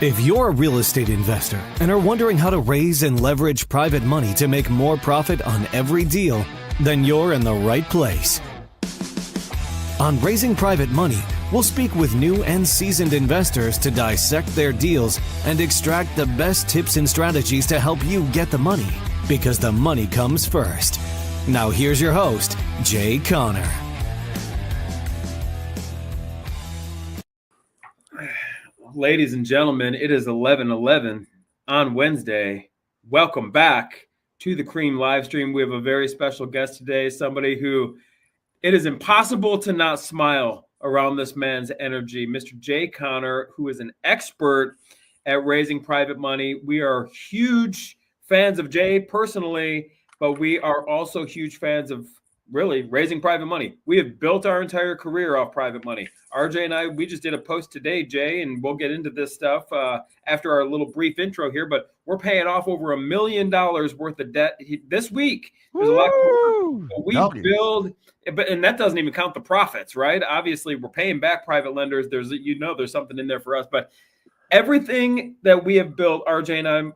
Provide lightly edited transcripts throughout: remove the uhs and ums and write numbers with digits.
If you're a real estate investor and are wondering how to raise and leverage private money to make more profit on every deal, then you're in the right place. On Raising Private Money, we'll speak with new and seasoned investors to dissect their deals and extract the best tips and strategies to help you get the money, because the money comes first. Now here's your host, Jay Conner. Ladies and gentlemen, it is 11:11 on Wednesday. Welcome back to the Cream live stream. We have a very special guest today, somebody who it is impossible to not smile around this man's energy, Mr. Jay Conner, who is an expert at raising private money. We are huge fans of Jay personally, but we are also huge fans of really raising private money. We have built our entire career off private money. RJ and I, we just did a post today, Jay, and we'll get into this stuff after our little brief intro here, but we're paying off over $1 million worth of debt this week. There's a lot we build, and that doesn't even count the profits, right? Obviously, we're paying back private lenders. There's something in there for us, but everything that we have built, RJ and I,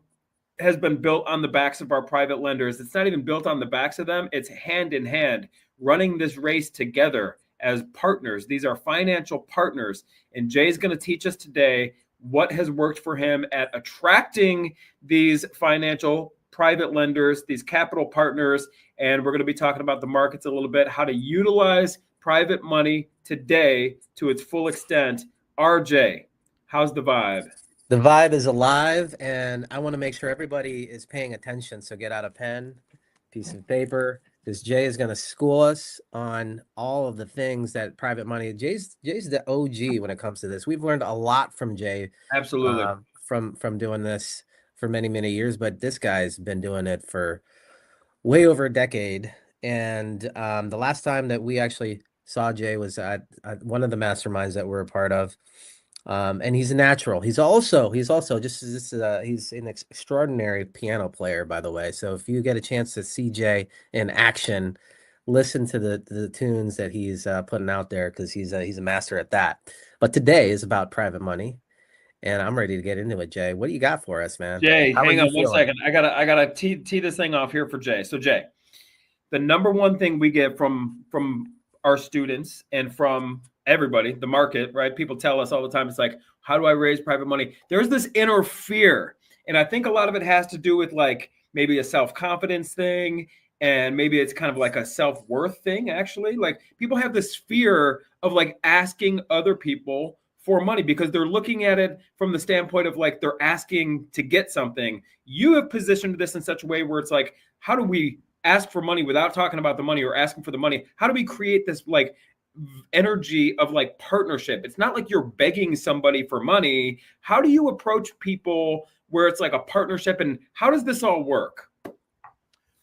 has been built on the backs of our private lenders. It's not even built on the backs of them. It's hand in hand, running this race together as partners. These are financial partners. And Jay's going to teach us today what has worked for him at attracting these financial private lenders, these capital partners. And we're going to be talking about the markets a little bit, how to utilize private money today to its full extent. RJ, how's the vibe? The vibe is alive, and I want to make sure everybody is paying attention. So get out a pen, piece of paper, because Jay is going to school us on all of the things that private money. Jay's the OG when it comes to this. We've learned a lot from Jay. Absolutely. From doing this for many, many years, but this guy's been doing it for way over a decade. And the last time that we actually saw Jay was at one of the masterminds that we're a part of. And he's a natural. He's an extraordinary piano player, by the way. So if you get a chance to see Jay in action, listen to the tunes that he's putting out there, because he's a master at that. But today is about private money, and I'm ready to get into it. Jay, what do you got for us, man? Jay, hang on one second. I gotta tee this thing off here for Jay. So Jay, the number one thing we get from our students and from everybody, the market, right? People tell us all the time, it's like, how do I raise private money? There's this inner fear. And I think a lot of it has to do with like maybe a self-confidence thing. And maybe it's kind of like a self-worth thing, actually. Like people have this fear of like asking other people for money because they're looking at it from the standpoint of like they're asking to get something. You have positioned this in such a way where it's like, how do we ask for money without talking about the money or asking for the money? How do we create this like energy of like partnership? It's not like you're begging somebody for money. How do you approach people where it's like a partnership, and how does this all work?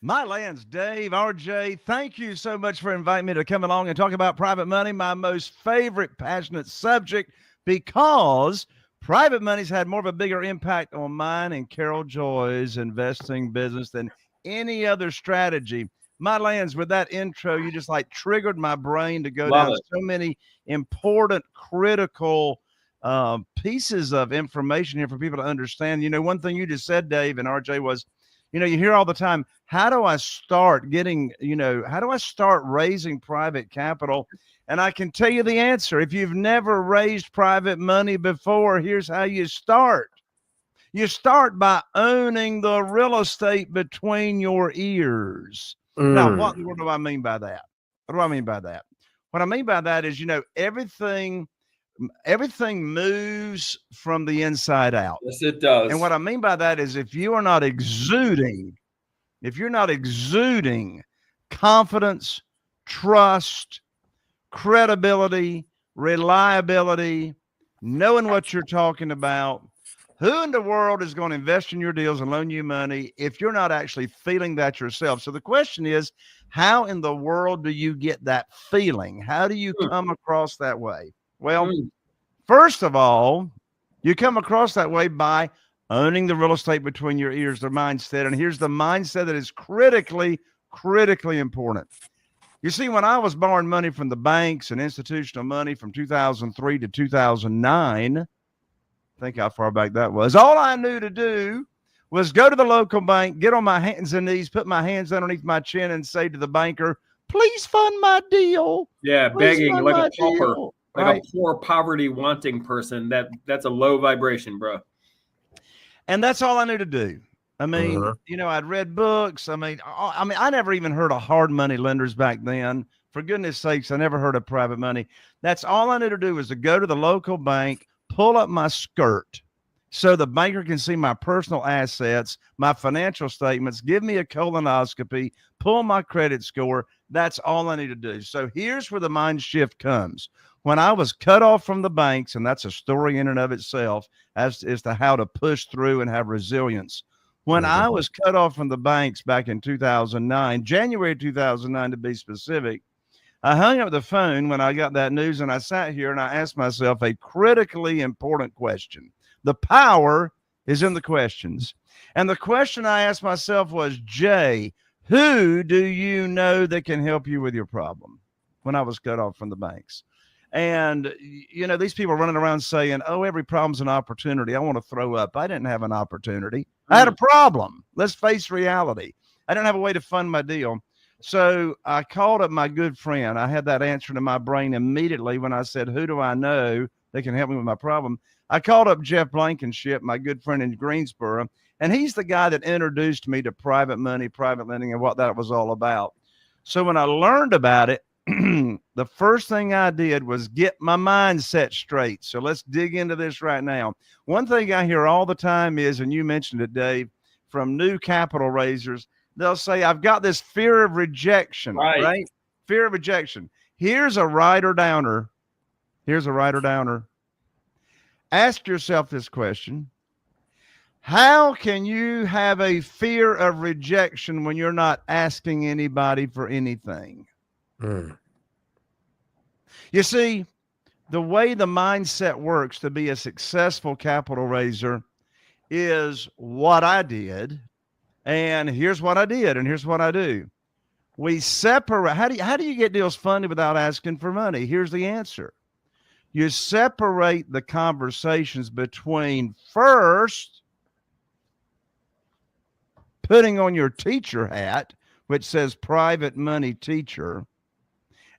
My lands, Dave, RJ, thank you so much for inviting me to come along and talk about private money, my most favorite passionate subject, because private money's had more of a bigger impact on mine and Carol Joy's investing business than any other strategy. My lands, with that intro, you just like triggered my brain to go down so many important, critical pieces of information here for people to understand. You know, one thing you just said, Dave and RJ, was, you know, you hear all the time, how do I start raising private capital? And I can tell you the answer. If you've never raised private money before, here's how you start. You start by owning the real estate between your ears. Now, what do I mean by that? What do I mean by that? What I mean by that is, you know, everything moves from the inside out. Yes, it does. And what I mean by that is if you're not exuding confidence, trust, credibility, reliability, knowing what you're talking about, who in the world is going to invest in your deals and loan you money if you're not actually feeling that yourself? So the question is, how in the world do you get that feeling? How do you come across that way? Well, first of all, you come across that way by owning the real estate between your ears, the mindset. And here's the mindset that is critically important. You see, when I was borrowing money from the banks and institutional money from 2003 to 2009, think how far back that was. All I knew to do was go to the local bank, get on my hands and knees, put my hands underneath my chin and say to the banker, please fund my deal. Yeah, Please begging fund like my a pauper, deal. like Right. a poor poverty wanting person. That's a low vibration, bro. And that's all I knew to do. I mean, I'd read books. I mean, I never even heard of hard money lenders back then. For goodness sakes, I never heard of private money. That's all I knew to do was to go to the local bank, pull up my skirt so the banker can see my personal assets, my financial statements, give me a colonoscopy, pull my credit score. That's all I need to do. So here's where the mind shift comes. When I was cut off from the banks, and that's a story in and of itself as to how to push through and have resilience. When I was cut off from the banks back in 2009, January 2009 to be specific, I hung up the phone when I got that news, and I sat here and I asked myself a critically important question. The power is in the questions. And the question I asked myself was, Jay, who do you know that can help you with your problem? When I was cut off from the banks. And, these people running around saying, oh, every problem's an opportunity. I want to throw up. I didn't have an opportunity. I had a problem. Let's face reality. I didn't have a way to fund my deal. So I called up my good friend. I had that answer in my brain immediately when I said, who do I know that can help me with my problem? I called up Jeff Blankenship, my good friend in Greensboro, and he's the guy that introduced me to private money, private lending, and what that was all about. So when I learned about it, the first thing I did was get my mindset straight. So let's dig into this right now. One thing I hear all the time is, and you mentioned it, Dave, from new capital raisers, they'll say, I've got this fear of rejection, right? Fear of rejection. Here's a writer downer. Ask yourself this question. How can you have a fear of rejection when you're not asking anybody for anything? You see, the way the mindset works to be a successful capital raiser is what I did. And here's what I did. And here's what I do. We separate. How do you get deals funded without asking for money? Here's the answer. You separate the conversations between first putting on your teacher hat, which says private money teacher,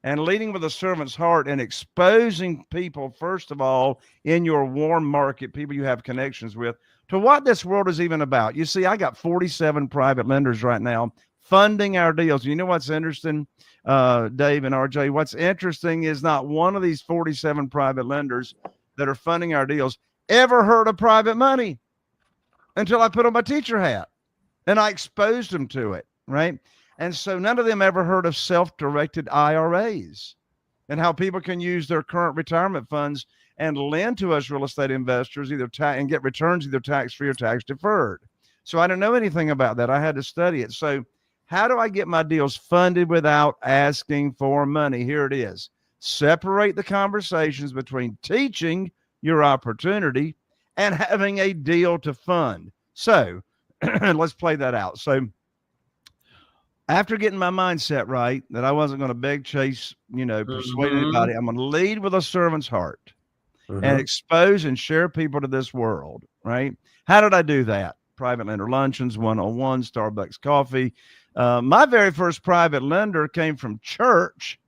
and leading with a servant's heart and exposing people, first of all, in your warm market, people you have connections with, to what this world is even about. You see, I got 47 private lenders right now funding our deals. You know what's interesting, Dave and RJ? What's interesting is not one of these 47 private lenders that are funding our deals ever heard of private money until I put on my teacher hat and I exposed them to it, right? And so none of them ever heard of self-directed IRAs and how people can use their current retirement funds and lend to us real estate investors and get returns either tax-free or tax-deferred. So I don't know anything about that. I had to study it. So how do I get my deals funded without asking for money? Here it is. Separate the conversations between teaching your opportunity and having a deal to fund. So let's play that out. So after getting my mindset right, that I wasn't going to beg, chase, persuade anybody, I'm going to lead with a servant's heart and expose and share people to this world, right? How did I do that? Private lender luncheons, one-on-one, Starbucks coffee. My very first private lender came from church,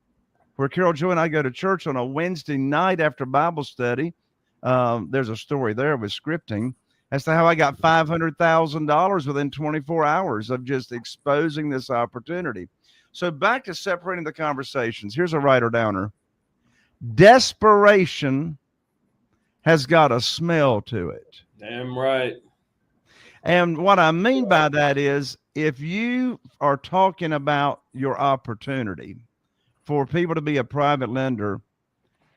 where Carol Joy and I go to church on a Wednesday night after Bible study. There's a story there with scripting as to how I got $500,000 within 24 hours of just exposing this opportunity. So back to separating the conversations. Here's a writer downer. Desperation has got a smell to it. Damn right. And what I mean by that is, if you are talking about your opportunity for people to be a private lender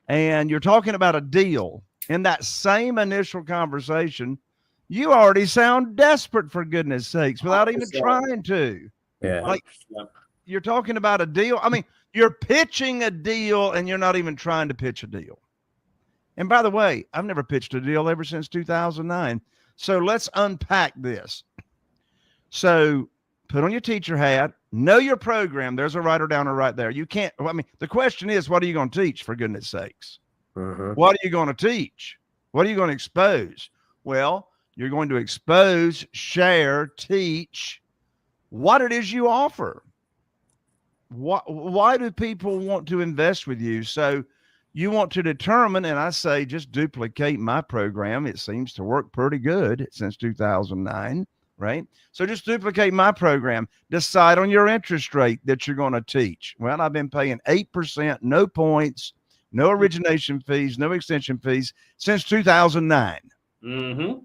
and you're talking about a deal, in that same initial conversation, you already sound desperate, for goodness sakes, without even trying to. Yeah. Like, you're talking about a deal. I mean, you're pitching a deal and you're not even trying to pitch a deal. And by the way, I've never pitched a deal ever since 2009. So let's unpack this. So put on your teacher hat, know your program. There's a writer downer right there. You can't, the question is, what are you going to teach, for goodness sakes? What are you going to teach? What are you going to expose? Well, you're going to expose, share, teach what it is you offer. Why do people want to invest with you? So you want to determine, and I say just duplicate my program. It seems to work pretty good since 2009, right? So just duplicate my program. Decide on your interest rate that you're going to teach. Well, I've been paying 8%, no points, no origination fees, no extension fees since 2009. Mm-hmm.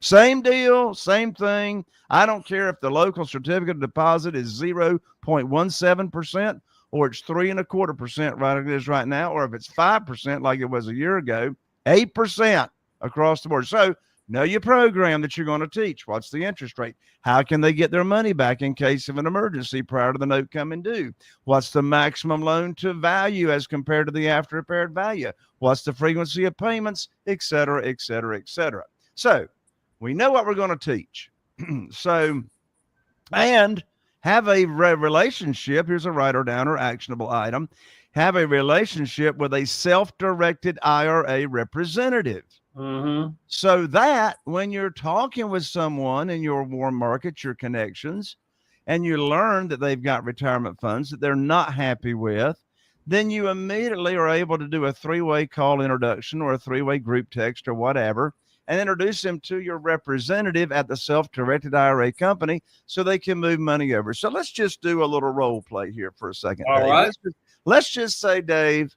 Same deal, same thing. I don't care if the local certificate of deposit is 0.17% or it's 3.25% right it is right now, or if it's 5% like it was a year ago, 8% across the board. So know your program that you're going to teach. What's the interest rate? How can they get their money back in case of an emergency prior to the note coming due? What's the maximum loan to value as compared to the after repaired value? What's the frequency of payments, et cetera, et cetera, et cetera. So we know what we're going to teach. So, and have a relationship. Here's a write or down or actionable item. Have a relationship with a self-directed IRA representative. Mm-hmm. So that when you're talking with someone in your warm market, your connections, and you learn that they've got retirement funds that they're not happy with, then you immediately are able to do a 3-way call introduction or a 3-way group text or whatever, and introduce them to your representative at the self-directed IRA company so they can move money over. So let's just do a little role play here for a second. All Dave. right. Let's just say, Dave,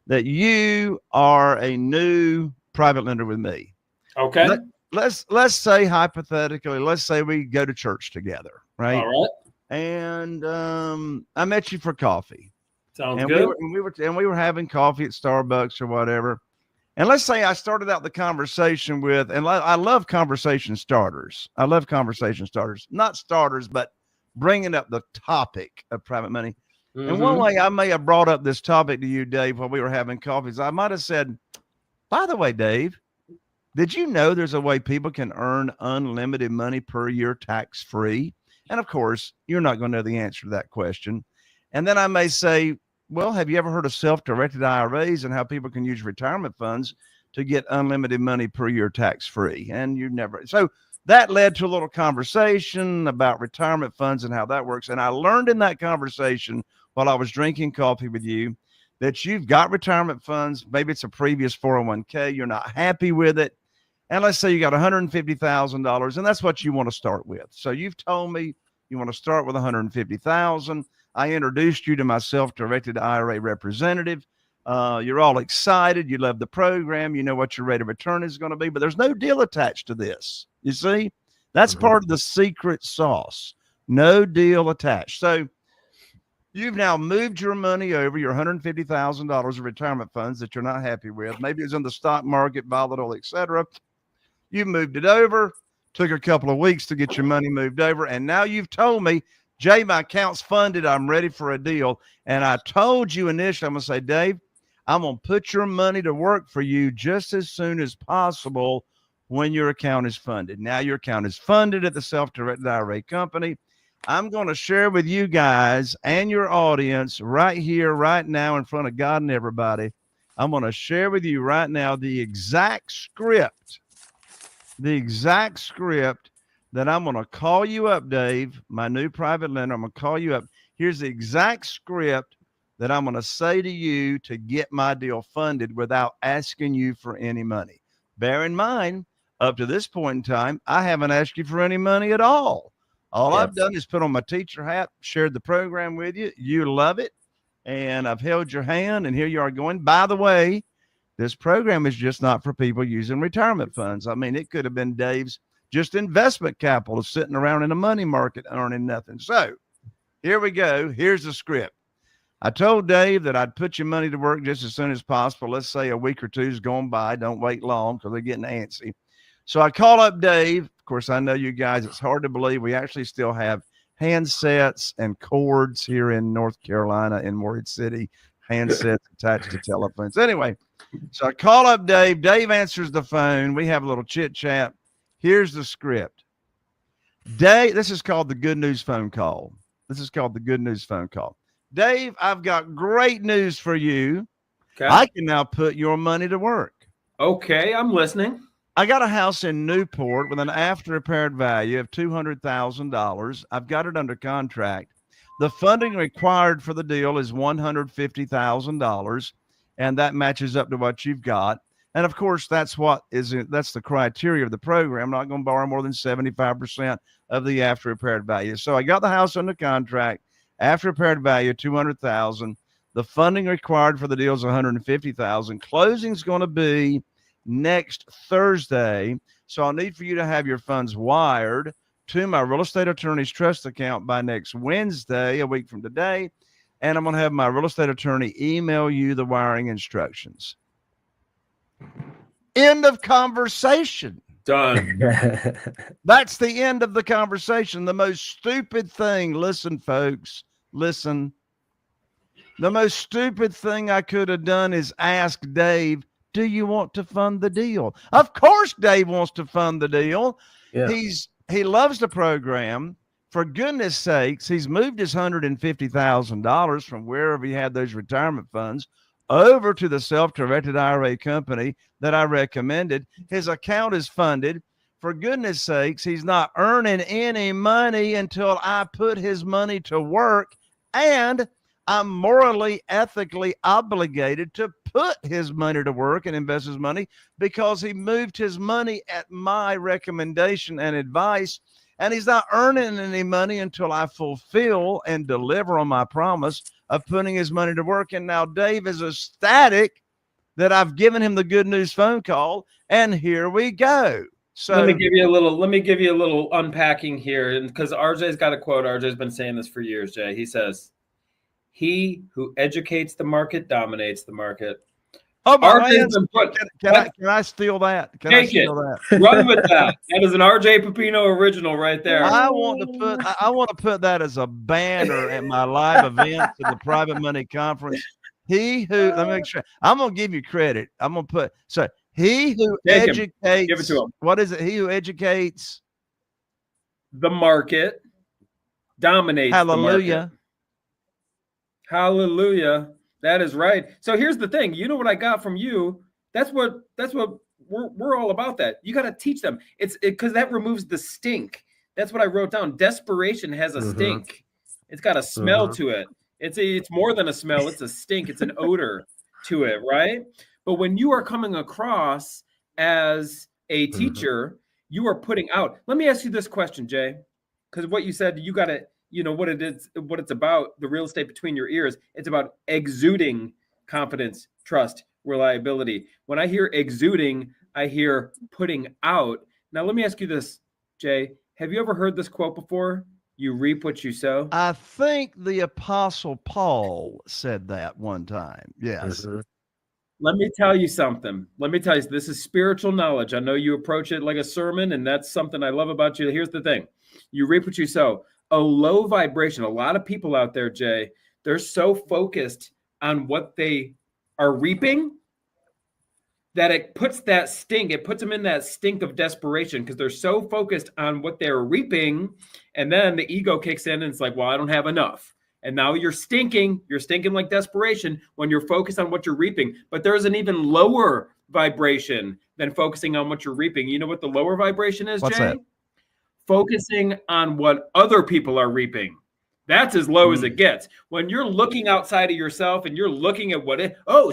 that you are a new private lender with me. Okay. Let's say hypothetically, let's say we go to church together, right? All right. And I met you for coffee. Sounds and good. We were having coffee at Starbucks or whatever. And let's say I started out the conversation with, and I love conversation starters. I love conversation starters, not starters, but bringing up the topic of private money. Mm-hmm. And one way I may have brought up this topic to you, Dave, while we were having coffees, I might have said, by the way, Dave, did you know there's a way people can earn unlimited money per year tax-free? And of course, you're not going to know the answer to that question. And then I may say, well, have you ever heard of self-directed IRAs and how people can use retirement funds to get unlimited money per year tax-free? And you never. So that led to a little conversation about retirement funds and how that works. And I learned in that conversation while I was drinking coffee with you that you've got retirement funds. Maybe it's a previous 401k. You're not happy with it. And let's say you got $150,000 and that's what you want to start with. So you've told me you want to start with $150,000. I introduced you to my self-directed IRA representative. You're all excited. You love the program. You know what your rate of return is going to be, but there's no deal attached to this. You see, that's part of the secret sauce. No deal attached. So you've now moved your money over, your $150,000 of retirement funds that you're not happy with. Maybe it's in the stock market, volatile, et cetera. You moved it over, took a couple of weeks to get your money moved over. And now you've told me, Jay, my account's funded. I'm ready for a deal. And I told you initially, I'm going to say, Dave, I'm going to put your money to work for you just as soon as possible when your account is funded. Now your account is funded at the self-directed IRA company. I'm going to share with you guys and your audience right here, right now, in front of God and everybody. I'm going to share with you right now the exact script that I'm going to call you up, Dave, my new private lender. I'm going to call you up. Here's the exact script that I'm going to say to you to get my deal funded without asking you for any money. Bear in mind, up to this point in time, I haven't asked you for any money at all. All I've done is put on my teacher hat, shared the program with you. You love it. And I've held your hand, and here you are going. By the way, this program is just not for people using retirement funds. I mean, it could have been Dave's just investment capital sitting around in a money market earning nothing. So here we go. Here's the script. I told Dave that I'd put your money to work just as soon as possible. Let's say a week or two's gone by. Don't wait long because they're getting antsy. So I call up Dave. Of course, I know you guys, it's hard to believe we actually still have handsets and cords here in North Carolina in Morehead City, handsets attached to telephones. Anyway, so I call up Dave. Dave answers the phone. We have a little chit chat. Here's the script. Dave, this is called the good news phone call. Dave, I've got great news for you. Okay. I can now put your money to work. Okay, I'm listening. I got a house in Newport with an after repaired value of $200,000. I've got it under contract. The funding required for the deal is $150,000, and that matches up to what you've got. And of course, that's the criteria of the program. I'm not going to borrow more than 75% of the after repaired value. So I got the house under contract, after repaired value $200,000. The funding required for the deal is $150,000. Closing is going to be next Thursday. So I'll need for you to have your funds wired to my real estate attorney's trust account by next Wednesday, a week from today. And I'm going to have my real estate attorney email you the wiring instructions. End of conversation. Done. That's the end of the conversation. The most stupid thing, listen, folks, listen. The most stupid thing I could have done is ask Dave, do you want to fund the deal? Of course, Dave wants to fund the deal. Yeah. He loves the program. For goodness sakes, he's moved his $150,000 from wherever he had those retirement funds over to the self-directed IRA company that I recommended. His account is funded. For goodness sakes, he's not earning any money until I put his money to work, and I'm morally, ethically obligated to put his money to work and invest his money because he moved his money at my recommendation and advice, and he's not earning any money until I fulfill and deliver on my promise of putting his money to work. And now Dave is ecstatic that I've given him the good news phone call, and here we go. So let me give you a little unpacking here, and because RJ's got a quote. RJ's been saying this for years, Jay. He says, "He who educates the market dominates the market." Oh, my RJ's man, been can I steal that? Can I steal that? Run with that. That is an RJ Pepino original right there. I want to put that as a banner at my live events at the Private Money Conference. He who, let me make sure, I'm going to give you credit. I'm going to put, so he who educates, give it to him. What is it? He who educates the market dominates. Hallelujah. The market. Hallelujah. That is right. So here's the thing. You know what I got from you? That's what we're all about. That you got to teach them. It's because that removes the stink. That's what I wrote down. Desperation has a stink. It's got a smell to it. It's more than a smell. It's a stink. It's an odor to it, right? But when you are coming across as a teacher, you are putting out. Let me ask you this question, Jay, because what you said, you got to, you know, what it's about, the real estate between your ears. It's about exuding confidence, trust, reliability. When I hear exuding, I hear putting out. Now, let me ask you this, Jay. Have you ever heard this quote before? You reap what you sow. I think the Apostle Paul said that one time. Yes. Let me tell you something. This is spiritual knowledge. I know you approach it like a sermon, and that's something I love about you. Here's the thing. You reap what you sow. A low vibration. A lot of people out there, Jay, they're so focused on what they are reaping that it puts that stink. It puts them in that stink of desperation because they're so focused on what they're reaping. And then the ego kicks in and it's like, well, I don't have enough. And now you're stinking like desperation when you're focused on what you're reaping. But there's an even lower vibration than focusing on what you're reaping. You know what the lower vibration is, What's Jay? that? Focusing on what other people are reaping. That's as low as it gets. When you're looking outside of yourself and you're looking at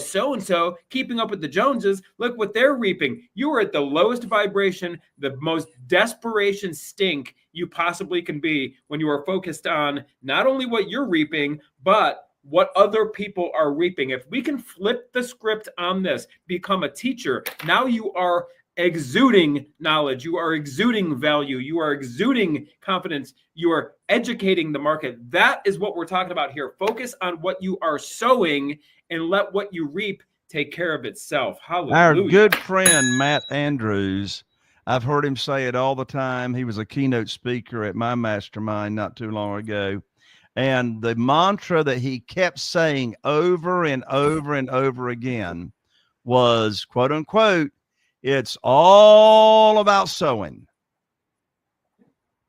so-and-so keeping up with the Joneses, look what they're reaping. You are at the lowest vibration, the most desperation stink you possibly can be when you are focused on not only what you're reaping, but what other people are reaping. If we can flip the script on this, become a teacher, now you are exuding knowledge, you are exuding value, you are exuding confidence, you are educating the market. That is what we're talking about here. Focus on what you are sowing and let what you reap take care of itself. Hallelujah. Our good friend Matt Andrews, I've heard him say it all the time. He was a keynote speaker at my mastermind not too long ago. And the mantra that he kept saying over and over and over again was, quote unquote, it's all about sowing.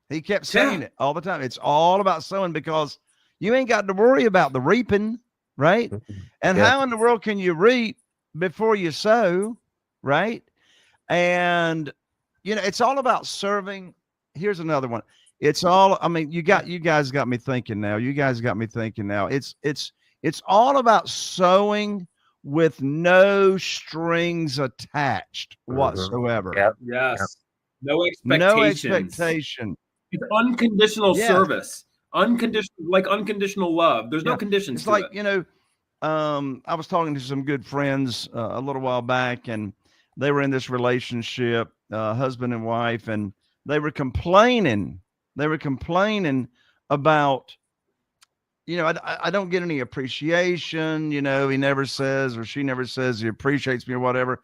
He kept saying it all the time. It's all about sowing because you ain't got to worry about the reaping, right? And how in the world can you reap before you sow? right? And it's all about serving. Here's another one. It's all, I mean, you guys got me thinking now. It's all about sowing with no strings attached whatsoever. Yep. Yes. No No expectations. expectation. It's unconditional Yes. service. Unconditional love. There's no conditions It's to like, it. I was talking to some good friends a little while back, and they were in this relationship, husband and wife, and they were complaining. About, I don't get any appreciation. He never says, or she never says he appreciates me or whatever.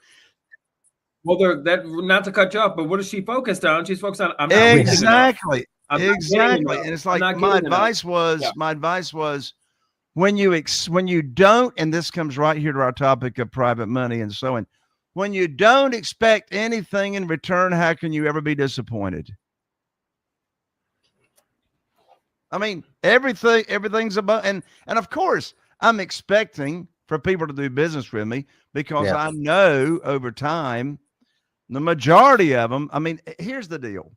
Well, not to cut you off, but what is she focused on? She's focused on, I'm not exactly. I'm not Exactly. And it's like, my advice was, when you don't, and this comes right here to our topic of private money and so on, when you don't expect anything in return, how can you ever be disappointed? I mean, everything's about, and of course, I'm expecting for people to do business with me, because I know over time, the majority of them, I mean, here's the deal.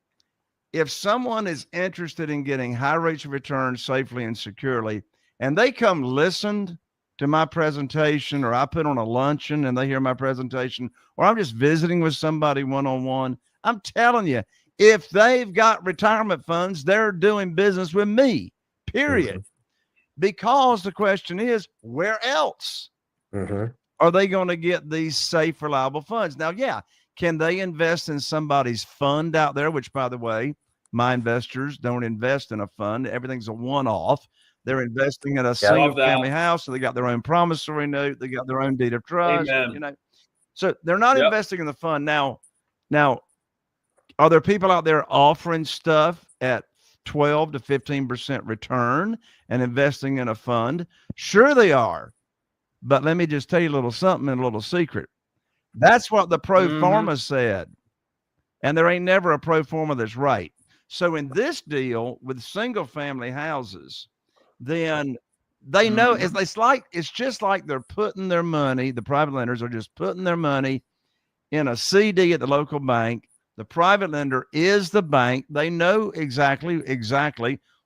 If someone is interested in getting high rates of return safely and securely, and they come listen to my presentation, or I put on a luncheon and they hear my presentation, or I'm just visiting with somebody one-on-one, I'm telling you, if they've got retirement funds, they're doing business with me, period. Because the question is, where else are they going to get these safe, reliable funds? Now, can they invest in somebody's fund out there? Which, by the way, my investors don't invest in a fund. Everything's a one-off. They're investing in a single family house. So they got their own promissory note. They got their own deed of trust. Amen. So they're not investing in the fund. Now, are there people out there offering stuff at 12 to 15% return and investing in a fund? Sure they are. But let me just tell you a little something and a little secret. That's what the pro forma said. And there ain't never a pro forma that's right. So in this deal with single family houses, then they know it's just like they're putting their money, the private lenders are just putting their money in a CD at the local bank. The private lender is the bank. They know exactly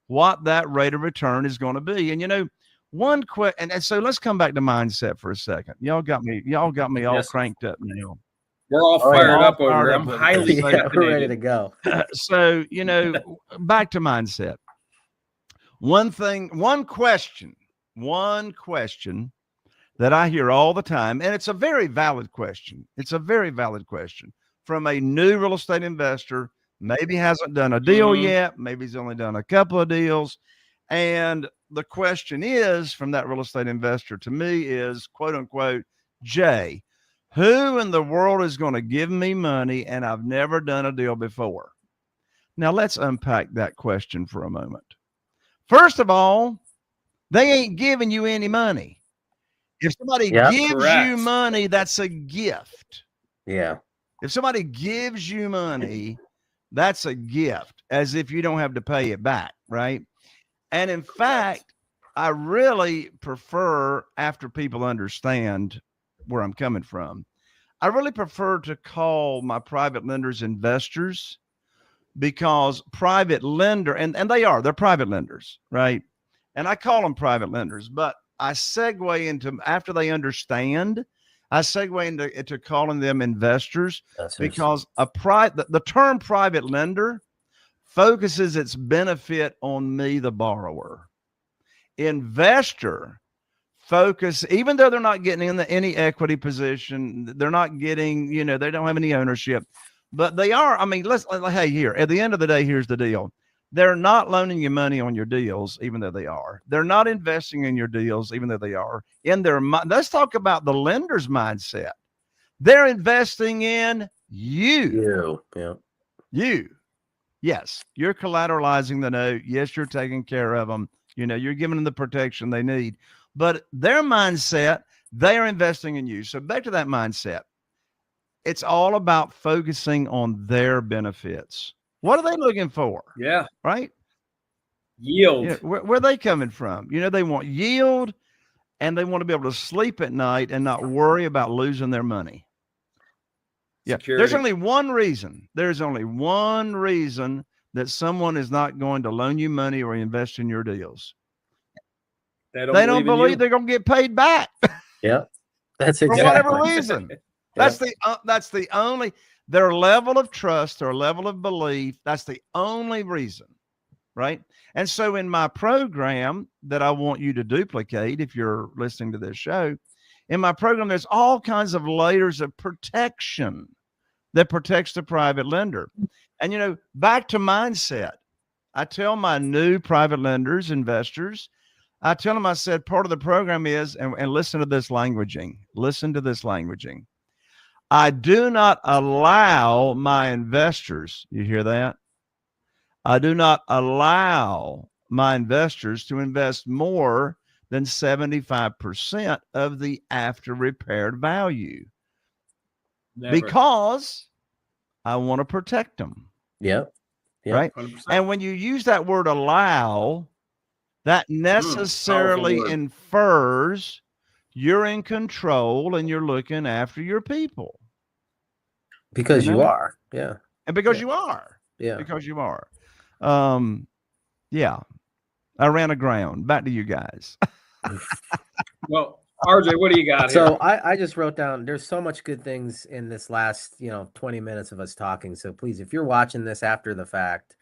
what that rate of return is going to be. And and so let's come back to mindset for a second. Y'all got me all cranked up now. We're all fired up over here. I'm highly we're ready to go. So, back to mindset. One question that I hear all the time, and it's a very valid question. From a new real estate investor, maybe hasn't done a deal yet, maybe he's only done a couple of deals. And the question is, from that real estate investor to me is, quote unquote, Jay, who in the world is going to give me money and I've never done a deal before? Now let's unpack that question for a moment. First of all, they ain't giving you any money. If somebody gives you money, that's a gift. Yeah. If somebody gives you money, that's a gift, as if you don't have to pay it back, right? And in fact, I really prefer, after people understand where I'm coming from, I really prefer to call my private lenders investors, because private lender, and they're private lenders, right? And I call them private lenders, but I segue into, after they understand, I segue into calling them investors, because the term private lender focuses its benefit on me, the borrower. Investor focus, even though they're not getting in any equity position, they're not getting, they don't have any ownership, but they are. I mean, here, at the end of the day, here's the deal. They're not loaning you money on your deals, even though they are. They're not investing in your deals, even though they are. Let's talk about the lender's mindset. They're investing in you. You. Yes, you're collateralizing the note. Yes, you're taking care of them. You're giving them the protection they need. But their mindset, they are investing in you. So back to that mindset. It's all about focusing on their benefits. What are they looking for? Yeah. Right? Yield. Where are they coming from? They want yield, and they want to be able to sleep at night and not worry about losing their money. Yeah. security. There's only one reason. There's only one reason that someone is not going to loan you money or invest in your deals. They don't believe they're going to get paid back. Yep. That's For exactly. whatever reason. That's the only, their level of trust, their level of belief. That's the only reason. Right. And so in my program that I want you to duplicate, if you're listening to this show, in my program, there's all kinds of layers of protection that protects the private lender. And, back to mindset, I tell my new private lenders, investors, I tell them, I said, part of the program is, and listen to this languaging, I do not allow my investors, you hear that? I do not allow my investors to invest more than 75% of the after repaired value. Never. Because I want to protect them. Yep. Right. 100%. And when you use that word allow, that necessarily infers you're in control and you're looking after your people. Because you are. Yeah. And because you are. Yeah. Because you are. Yeah. I ran aground. Back to you guys. Well, RJ, what do you got So here? I just wrote down, there's so much good things in this last, 20 minutes of us talking. So please, if you're watching this after the fact,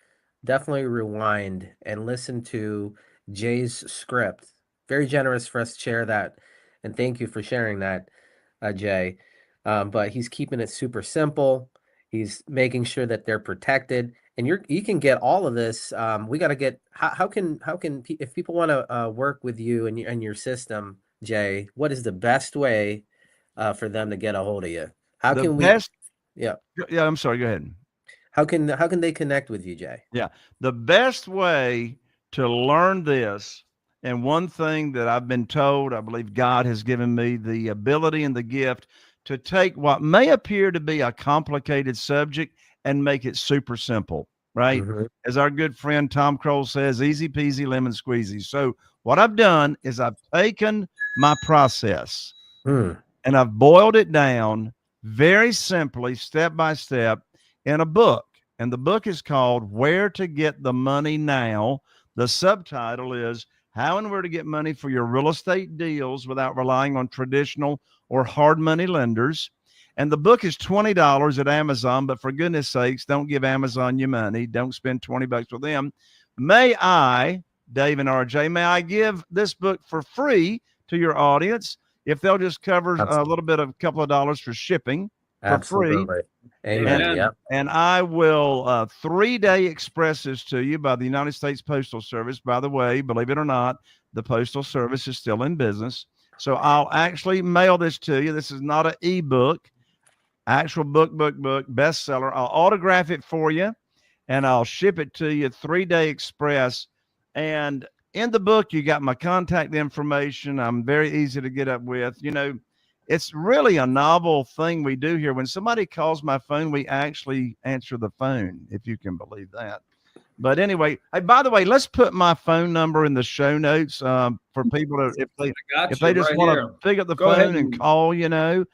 definitely rewind and listen to Jay's script. Very generous for us to share that. And thank you for sharing that, Jay. But he's keeping it super simple. He's making sure that they're protected. And you can get all of this. We got to get, how can if people want to work with you and your system, Jay, what is the best way for them to get a hold of you? How can we? Yeah. Yeah. I'm sorry. Go ahead. How can they connect with you, Jay? Yeah. The best way to learn this, and one thing that I've been told, I believe God has given me the ability and the gift to take what may appear to be a complicated subject and make it super simple, right? Mm-hmm. As our good friend Tom Kroll says, easy peasy lemon squeezy. So what I've done is I've taken my process and I've boiled it down very simply, step by step, in a book. And the book is called Where to Get the Money Now. The subtitle is How and Where to Get Money for Your Real Estate Deals Without Relying on Traditional or Hard Money Lenders. And the book is $20 at Amazon, but for goodness sakes, don't give Amazon your money. Don't spend $20 with them. May I, Dave and RJ, may I give this book for free to your audience if they'll just cover a little bit of a couple of dollars for shipping for free. Amen. And I will 3-day express this to you by the United States Postal Service. By the way, believe it or not, the Postal Service is still in business. So I'll actually mail this to you. This is not an ebook, actual book, bestseller. I'll autograph it for you and I'll ship it to you 3-day express. And in the book, you got my contact information. I'm very easy to get up with. It's really a novel thing we do here. When somebody calls my phone, we actually answer the phone, if you can believe that. But anyway, hey, by the way, let's put my phone number in the show notes for people to, if they just want to pick up the phone and call, I'd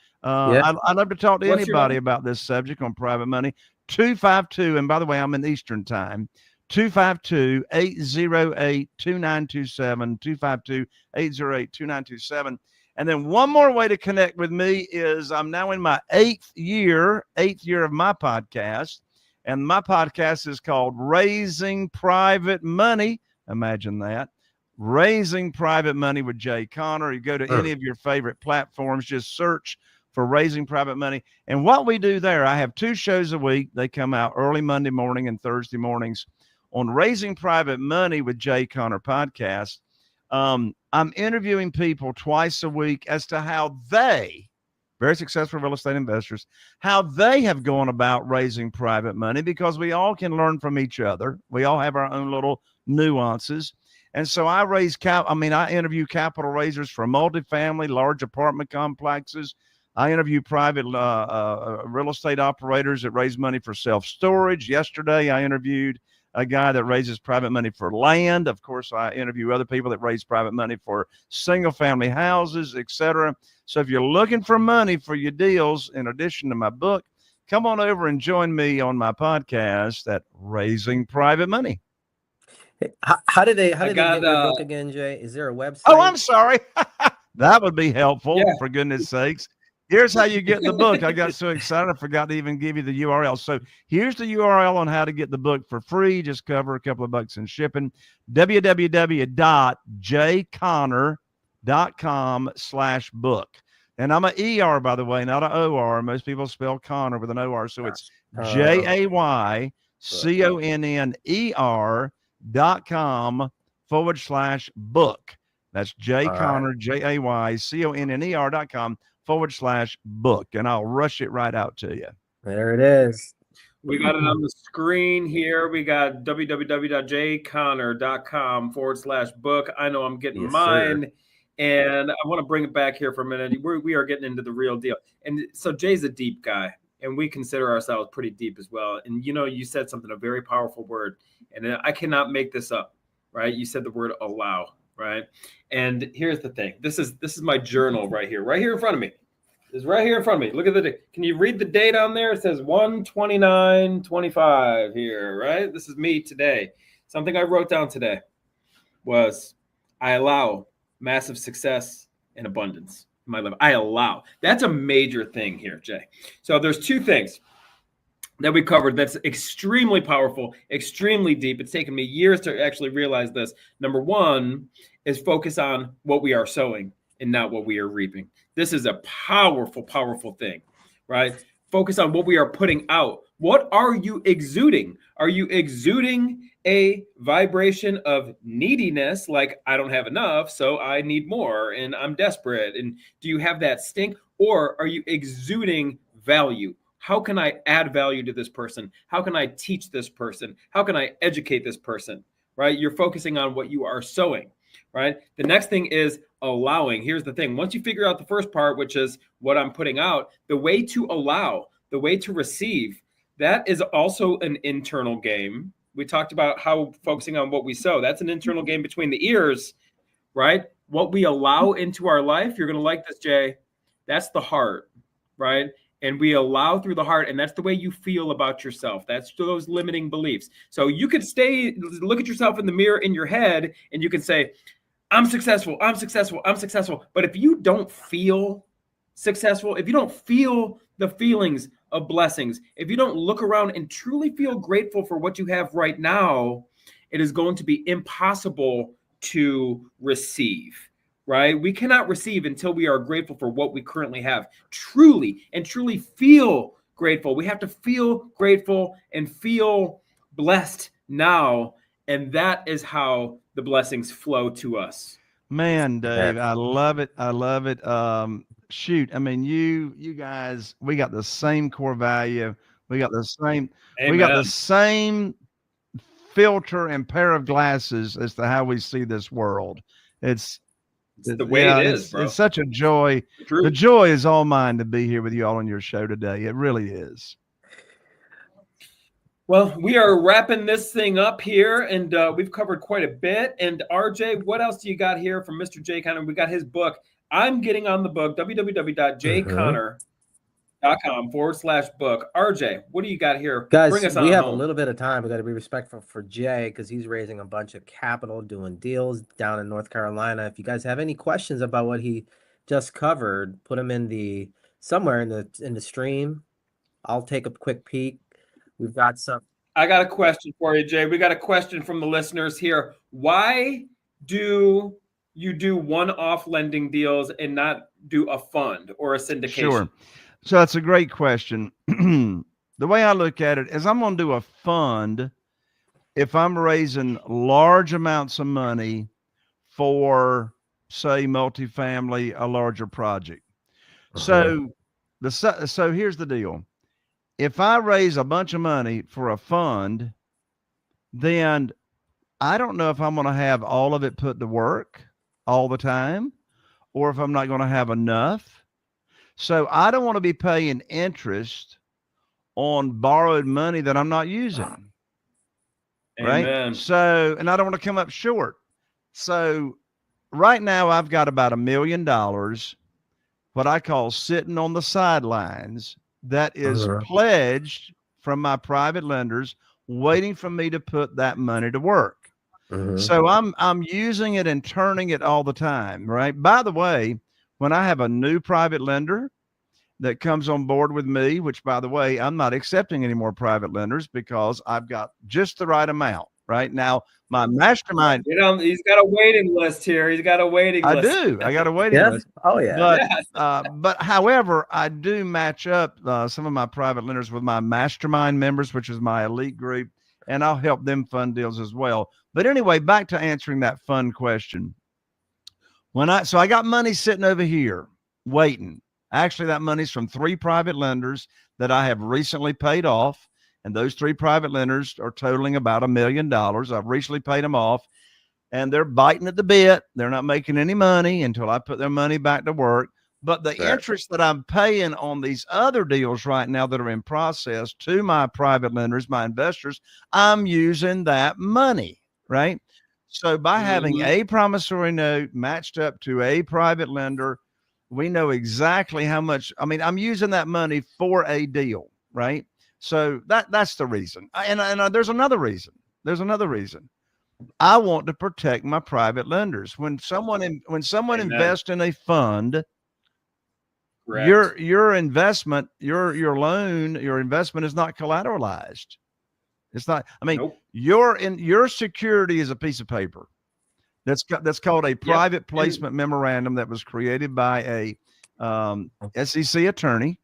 love to talk to anybody about this subject on private money. 252, and by the way, I'm in Eastern time. 252-808-2927, 252-808-2927. And then one more way to connect with me is I'm now in my eighth year of my podcast. And my podcast is called Raising Private Money. Imagine that. Raising Private Money with Jay Conner. You go to any of your favorite platforms, just search for Raising Private Money. And what we do there, I have 2 shows a week. They come out early Monday morning and Thursday mornings on Raising Private Money with Jay Conner podcast. I'm interviewing people twice a week as to how they, very successful real estate investors, how they have gone about raising private money, because we all can learn from each other. We all have our own little nuances. And so I interview capital raisers for multifamily, large apartment complexes. I interview private real estate operators that raise money for self-storage. Yesterday, I interviewed a guy that raises private money for land. Of course, I interview other people that raise private money for single-family houses, etc. So if you're looking for money for your deals, in addition to my book, come on over and join me on my podcast at Raising Private Money. How did they get got, your book again, Jay? Is there a website? Oh, I'm sorry. That would be helpful, Yeah. for goodness sakes. Here's how you get the book. I got so excited, I forgot to even give you the URL. So here's the URL on how to get the book for free. Just cover a couple of bucks in shipping. www.jconnor.com/book. And I'm an ER, by the way, not an OR. Most people spell Connor with an OR. So it's JAYCONNER.com/book. That's Connor, JAYCONNER.com/book. And I'll rush it right out to you. There it is. We got it on the screen here. We got www.jconnor.com/book. I know I'm getting mine. Sir. And I want to bring it back here for a minute. We are getting into the real deal. And so Jay's a deep guy, and we consider ourselves pretty deep as well. And, you said something, a very powerful word, and I cannot make this up, right? You said the word allow, right? And here's the thing. This is my journal right here in front of me. It's right here in front of me. Look at the date. Can you read the date on there? It says 1/29/25 here, right? This is me today. Something I wrote down today was I allow massive success and abundance in my life. I allow. That's a major thing here, Jay. So there's two things that we covered that's extremely powerful, extremely deep. It's taken me years to actually realize this. Number one is focus on what we are sowing and not what we are reaping. This is a powerful, powerful thing, right? Focus on what we are putting out. What are you exuding? Are you exuding a vibration of neediness, like I don't have enough, so I need more and I'm desperate? And do you have that stink? Or are you exuding value? How can I add value to this person? How can I teach this person? How can I educate this person, right? You're focusing on what you are sowing, right? The next thing is allowing. Here's the thing. Once you figure out the first part, which is what I'm putting out, the way to allow, the way to receive, that is also an internal game. We talked about how focusing on what we sow, that's an internal game between the ears, right? What we allow into our life, you're going to like this, Jay. That's the heart, right? And we allow through the heart, and that's the way you feel about yourself. That's those limiting beliefs. So you could look at yourself in the mirror in your head, and you can say, I'm successful, I'm successful, I'm successful. But if you don't feel successful, if you don't feel the feelings of blessings, if you don't look around and truly feel grateful for what you have right now, it is going to be impossible to receive, right? We cannot receive until we are grateful for what we currently have. Truly feel grateful. We have to feel grateful and feel blessed now. And that is how the blessings flow to us. Man, Dave, I love it. I love it. Shoot, I mean, you guys, we got the same core value. We got the same. Amen. We got the same filter and pair of glasses as to how we see this world. It's the way it is, bro. It's such a joy. True. The joy is all mine to be here with you all on your show today. It really is. Well, we are wrapping this thing up here, and we've covered quite a bit. And RJ, what else do you got here from Mr. Jay Connor? We got his book. I'm getting on the book, www.jconnor.com/book. RJ, what do you got here? Guys, Bring us on we have home. a little bit of time. We got to be respectful for Jay because he's raising a bunch of capital, doing deals down in North Carolina. If you guys have any questions about what he just covered, put them in somewhere in the stream. I'll take a quick peek. We've got some. I got a question for you, Jay. We got a question from the listeners here. Why do you do one-off lending deals and not do a fund or a syndication? Sure. So that's a great question. The way I look at it is I'm going to do a fund if I'm raising large amounts of money for, say, multifamily, a larger project. So here's the deal. If I raise a bunch of money for a fund, then I don't know if I'm going to have all of it put to work all the time, or if I'm not going to have enough. So I don't want to be paying interest on borrowed money that I'm not using. Right? Amen. So, and I don't want to come up short. So right now I've got about $1 million, what I call sitting on the sidelines that is pledged from my private lenders, waiting for me to put that money to work. So I'm using it and turning it all the time, right? By the way, when I have a new private lender that comes on board with me, which by the way, I'm not accepting any more private lenders because I've got just the right amount right now. My mastermind, he's got a waiting list here. He's got a waiting list. I got a waiting list. Oh yeah. But however, I do match up some of my private lenders with my mastermind members, which is my elite group, and I'll help them fund deals as well. But anyway, back to answering that fun question. So I got money sitting over here waiting. Actually, that money's from 3 private lenders that I have recently paid off. And those 3 private lenders are totaling about $1 million. I've recently paid them off, and they're biting at the bit. They're not making any money until I put their money back to work. But the interest that I'm paying on these other deals right now that are in process to my private lenders, my investors, I'm using that money, right? So by having a promissory note matched up to a private lender, we know exactly how much. I mean, I'm using that money for a deal, right? So that's the reason. And there's another reason. I want to protect my private lenders. When someone invests in a fund, your investment, your loan, your investment is not collateralized. It's not. I mean, your security is a piece of paper. That's called a private placement memorandum that was created by a SEC attorney,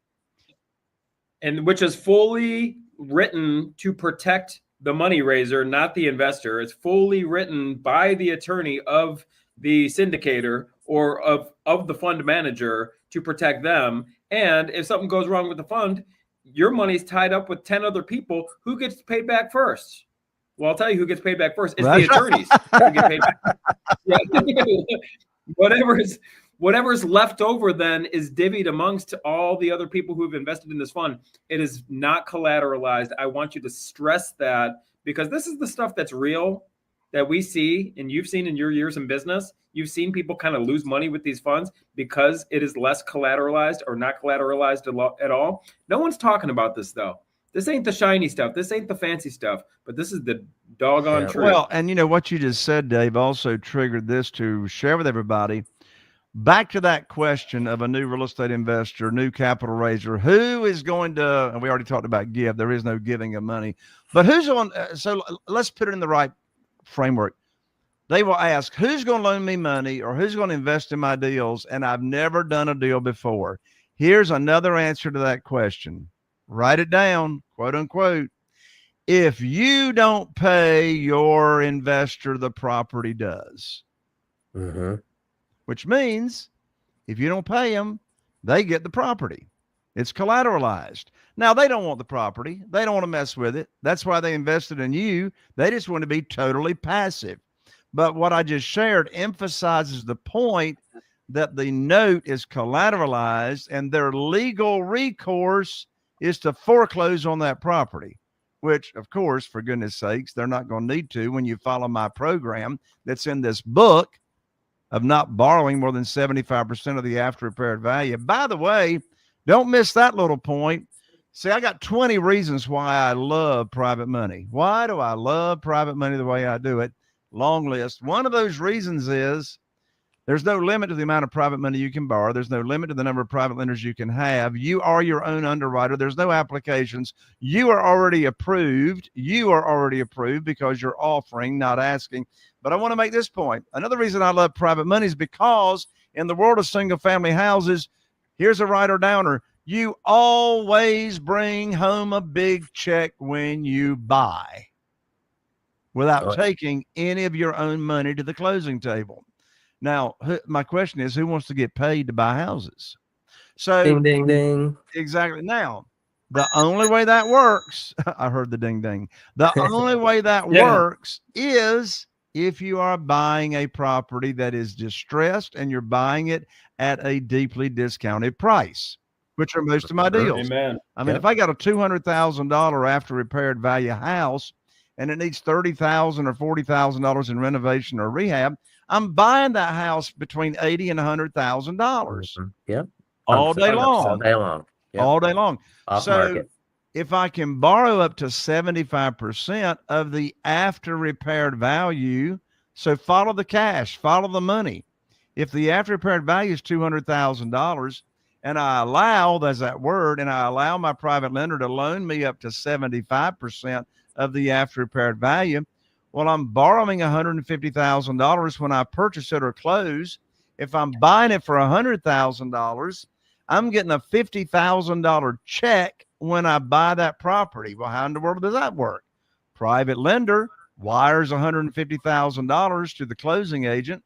and which is fully written to protect the money raiser, not the investor. It's fully written by the attorney of the syndicator or of the fund manager to protect them. And if something goes wrong with the fund, your money's tied up with 10 other people. Who gets paid back first? Well, I'll tell you who gets paid back first. It's the attorneys who get paid back. Whatever's left over then is divvied amongst all the other people who've invested in this fund. It is not collateralized. I want you to stress that, because this is the stuff that's real, that we see, and you've seen in your years in business. You've seen people kind of lose money with these funds because it is less collateralized or not collateralized at all. No one's talking about this, though. This ain't the shiny stuff. This ain't the fancy stuff, but this is the doggone truth. Well, and you know what you just said, Dave, also triggered this to share with everybody. Back to that question of a new real estate investor, new capital raiser, who is going to, and we already talked about give, there is no giving of money, but who's on, so let's put it in the right framework. They will ask, who's going to loan me money or who's going to invest in my deals? And I've never done a deal before. Here's another answer to that question. Write it down, quote unquote. If you don't pay your investor, the property does. Which means if you don't pay them, they get the property. It's collateralized. Now, they don't want the property. They don't want to mess with it. That's why they invested in you. They just want to be totally passive. But what I just shared emphasizes the point that the note is collateralized and their legal recourse is to foreclose on that property, which, of course, for goodness sakes, they're not going to need to when you follow my program that's in this book of not borrowing more than 75% of the after repaired value. By the way, don't miss that little point. See, I got 20 reasons why I love private money. Why do I love private money the way I do it? Long list. One of those reasons is there's no limit to the amount of private money you can borrow. There's no limit to the number of private lenders you can have. You are your own underwriter. There's no applications. You are already approved. You are already approved because you're offering, not asking. But I want to make this point. Another reason I love private money is because in the world of single family houses, here's a writer downer. You always bring home a big check when you buy without taking any of your own money to the closing table. Now, my question is, who wants to get paid to buy houses? So, ding, ding, ding. Exactly. Now, the only way that works, I heard the ding, ding. The only way that works is if you are buying a property that is distressed and you're buying it at a deeply discounted price, which are most of my deals. Amen. I mean, if I got a $200,000 after repaired value house and it needs $30,000 or $40,000 in renovation or rehab, I'm buying that house between $80,000 and $100,000. Yep. All day long. All day long. all day long. Off So market. if I can borrow up to 75% of the after repaired value, so follow the cash, follow the money. If the after repaired value is $200,000 and I allow, there's that word, and I allow my private lender to loan me up to 75% of the after repaired value, well, I'm borrowing $150,000 when I purchase it or close. If I'm buying it for $100,000, I'm getting a $50,000 check when I buy that property. Well, how in the world does that work? Private lender wires $150,000 to the closing agent.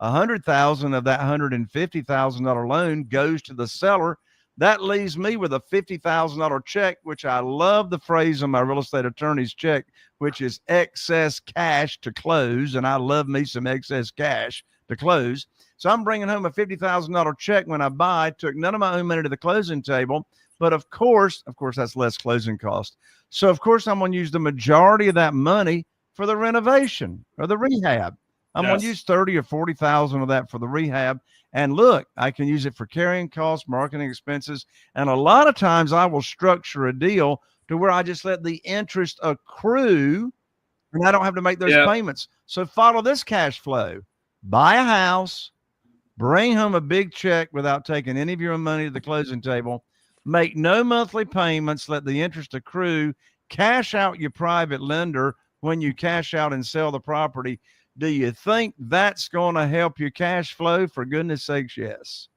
$100,000 of that $150,000 loan goes to the seller. That leaves me with a $50,000 check, which I love the phrase on my real estate attorney's check, which is excess cash to close. And I love me some excess cash to close. So I'm bringing home a $50,000 check when I buy, took none of my own money to the closing table. But of course, that's less closing cost. So of course, I'm going to use the majority of that money for the renovation or the rehab. I'm going to use 30 or 40,000 of that for the rehab. And look, I can use it for carrying costs, marketing expenses. And a lot of times I will structure a deal to where I just let the interest accrue and I don't have to make those payments. So follow this cash flow. Buy a house, bring home a big check without taking any of your own money to the closing table, make no monthly payments, let the interest accrue, cash out your private lender when you cash out and sell the property. Do you think that's going to help your cash flow? For goodness sakes, yes.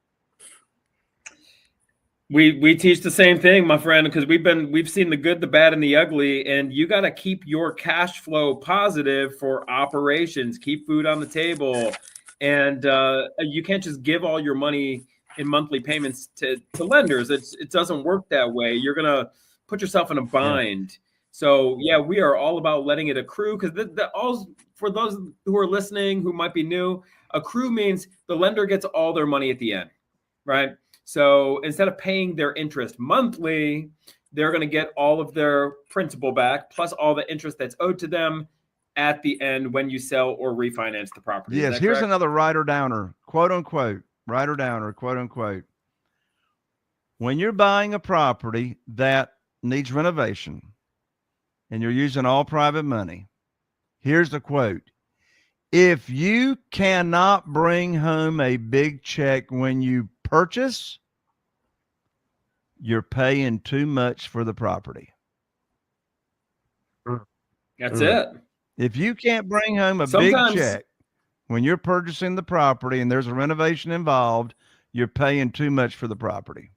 We teach the same thing, my friend, because we've seen the good, the bad, and the ugly, and you got to keep your cash flow positive for operations. Keep food on the table, and you can't just give all your money in monthly payments to lenders. It doesn't work that way. You're gonna put yourself in a bind. Yeah. So we are all about letting it accrue, because for those who are listening who might be new, accrue means the lender gets all their money at the end, right? So instead of paying their interest monthly, they're going to get all of their principal back, plus all the interest that's owed to them at the end when you sell or refinance the property. Yes, here's another writer downer, quote unquote, writer downer, quote unquote. When you're buying a property that needs renovation and you're using all private money, here's the quote. If you cannot bring home a big check when you purchase, you're paying too much for the property. That's it. If you can't bring home a big check when you're purchasing the property and there's a renovation involved, you're paying too much for the property.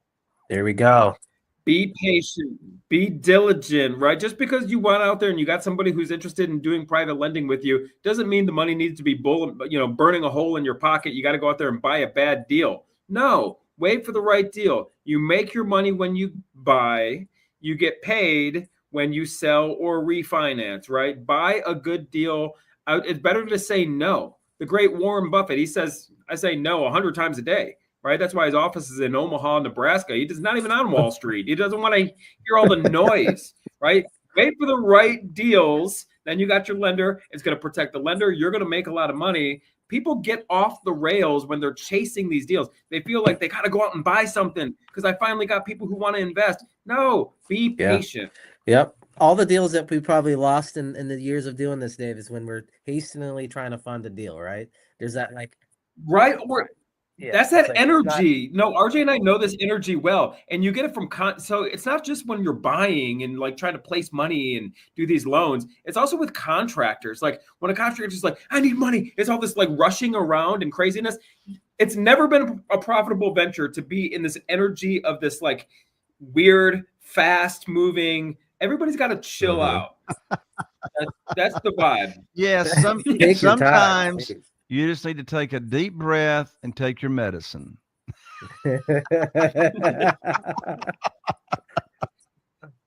There we go. Be patient, be diligent, right? Just because you went out there and you got somebody who's interested in doing private lending with you doesn't mean the money needs to be burning a hole in your pocket. You got to go out there and buy a bad deal. No, wait for the right deal. You make your money when you buy, you get paid when you sell or refinance, right? Buy a good deal. It's better to say no. The great Warren Buffett, he says, I say no 100 times a day. Right. That's why his office is in Omaha, Nebraska. He's not even on Wall Street. He doesn't want to hear all the noise. Right. Wait for the right deals. Then you got your lender. It's going to protect the lender. You're going to make a lot of money. People get off the rails when they're chasing these deals. They feel like they got to go out and buy something because I finally got people who want to invest. No, be patient. Yep. All the deals that we probably lost in the years of doing this, Dave, is when we're hastily trying to fund a deal. Right. There's that right. That's that energy. No, RJ and I know this energy well, and you get it from so it's not just when you're buying and trying to place money and do these loans. It's also with contractors. Like when a contractor's just like, I need money. It's all this rushing around and craziness. It's never been a profitable venture to be in this energy of this weird, fast moving. Everybody's got to chill out. That's the vibe. Yes. Sometimes. You just need to take a deep breath and take your medicine.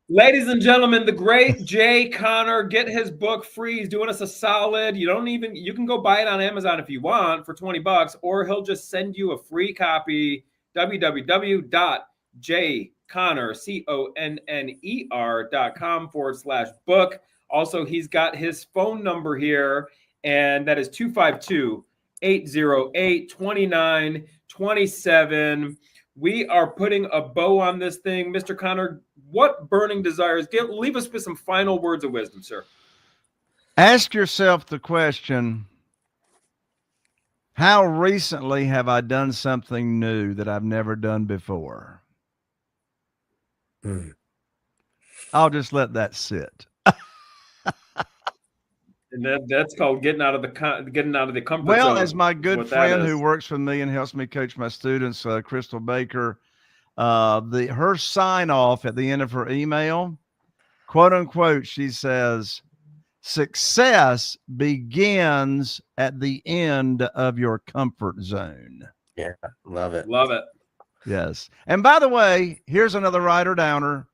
Ladies and gentlemen, the great Jay Conner, get his book free. He's doing us a solid. You can go buy it on Amazon if you want for $20, or he'll just send you a free copy. www.jconner.com/book. Also, he's got his phone number here. And that is 252-808-2927. We are putting a bow on this thing. Mr. Connor, what burning desires? Leave us with some final words of wisdom, sir. Ask yourself the question, how recently have I done something new that I've never done before? I'll just let that sit. And that's called getting out of the comfort zone. Well, as my good friend is. who works with me and helps me coach my students, Crystal Baker, her sign off at the end of her email, quote unquote, she says, success begins at the end of your comfort zone. Yeah, love it. Love it. Yes. And by the way, here's another writer downer,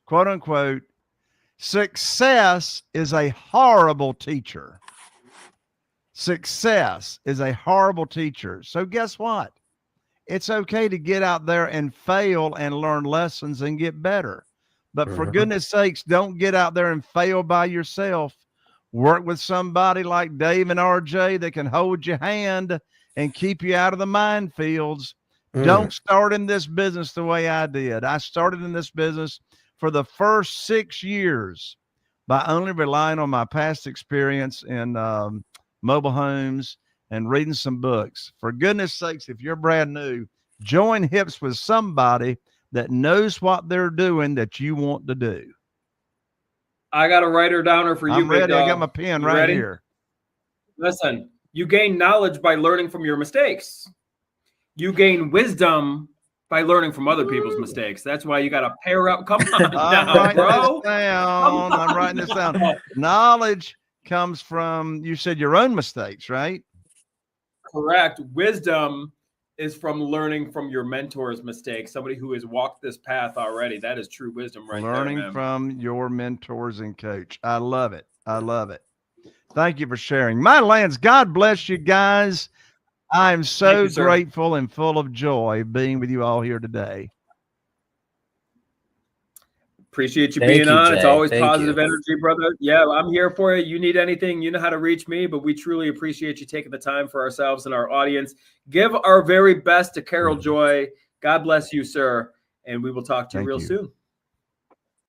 quote unquote, success is a horrible teacher. Success is a horrible teacher. So guess what? It's okay to get out there and fail and learn lessons and get better. But for goodness sakes, don't get out there and fail by yourself. Work with somebody like Dave and RJ that can hold your hand and keep you out of the minefields. Don't start in this business the way I did. I started in this business for the first 6 years by only relying on my past experience in mobile homes and reading some books. For goodness sakes, if you're brand new, join hips with somebody that knows what they're doing that you want to do. I got a writer downer for you. I'm ready. Big I got dog. my pen You right ready? here. Listen, you gain knowledge by learning from your mistakes. You gain wisdom by learning from other people's mistakes. That's why you got to pair up. Come on now, bro. I'm writing this down. Knowledge comes from, you said, your own mistakes, right? Correct. Wisdom is from learning from your mentor's mistakes. Somebody who has walked this path already. That is true wisdom right there, Learning man. from your mentors and coach. I love it. I love it. Thank you for sharing. My lands, God bless you guys. I'm so grateful and full of joy being with you all here today. Appreciate you being on. Jay. It's always Thank positive you. energy, brother. Yeah, I'm here for you. You need anything, you know how to reach me, but we truly appreciate you taking the time for ourselves and our audience. Give our very best to Carol Joy. God bless you, sir. And we will talk to you real soon.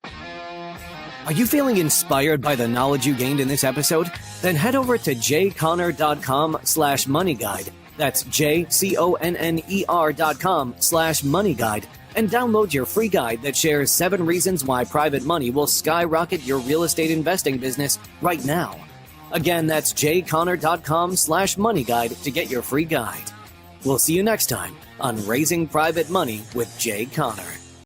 Are you feeling inspired by the knowledge you gained in this episode? Then head over to jconnor.com/moneyguide. That's jconner.com/moneyguide. And download your free guide that shares 7 reasons why private money will skyrocket your real estate investing business right now. Again, that's jconnor.com/moneyguide to get your free guide. We'll see you next time on Raising Private Money with Jay Connor.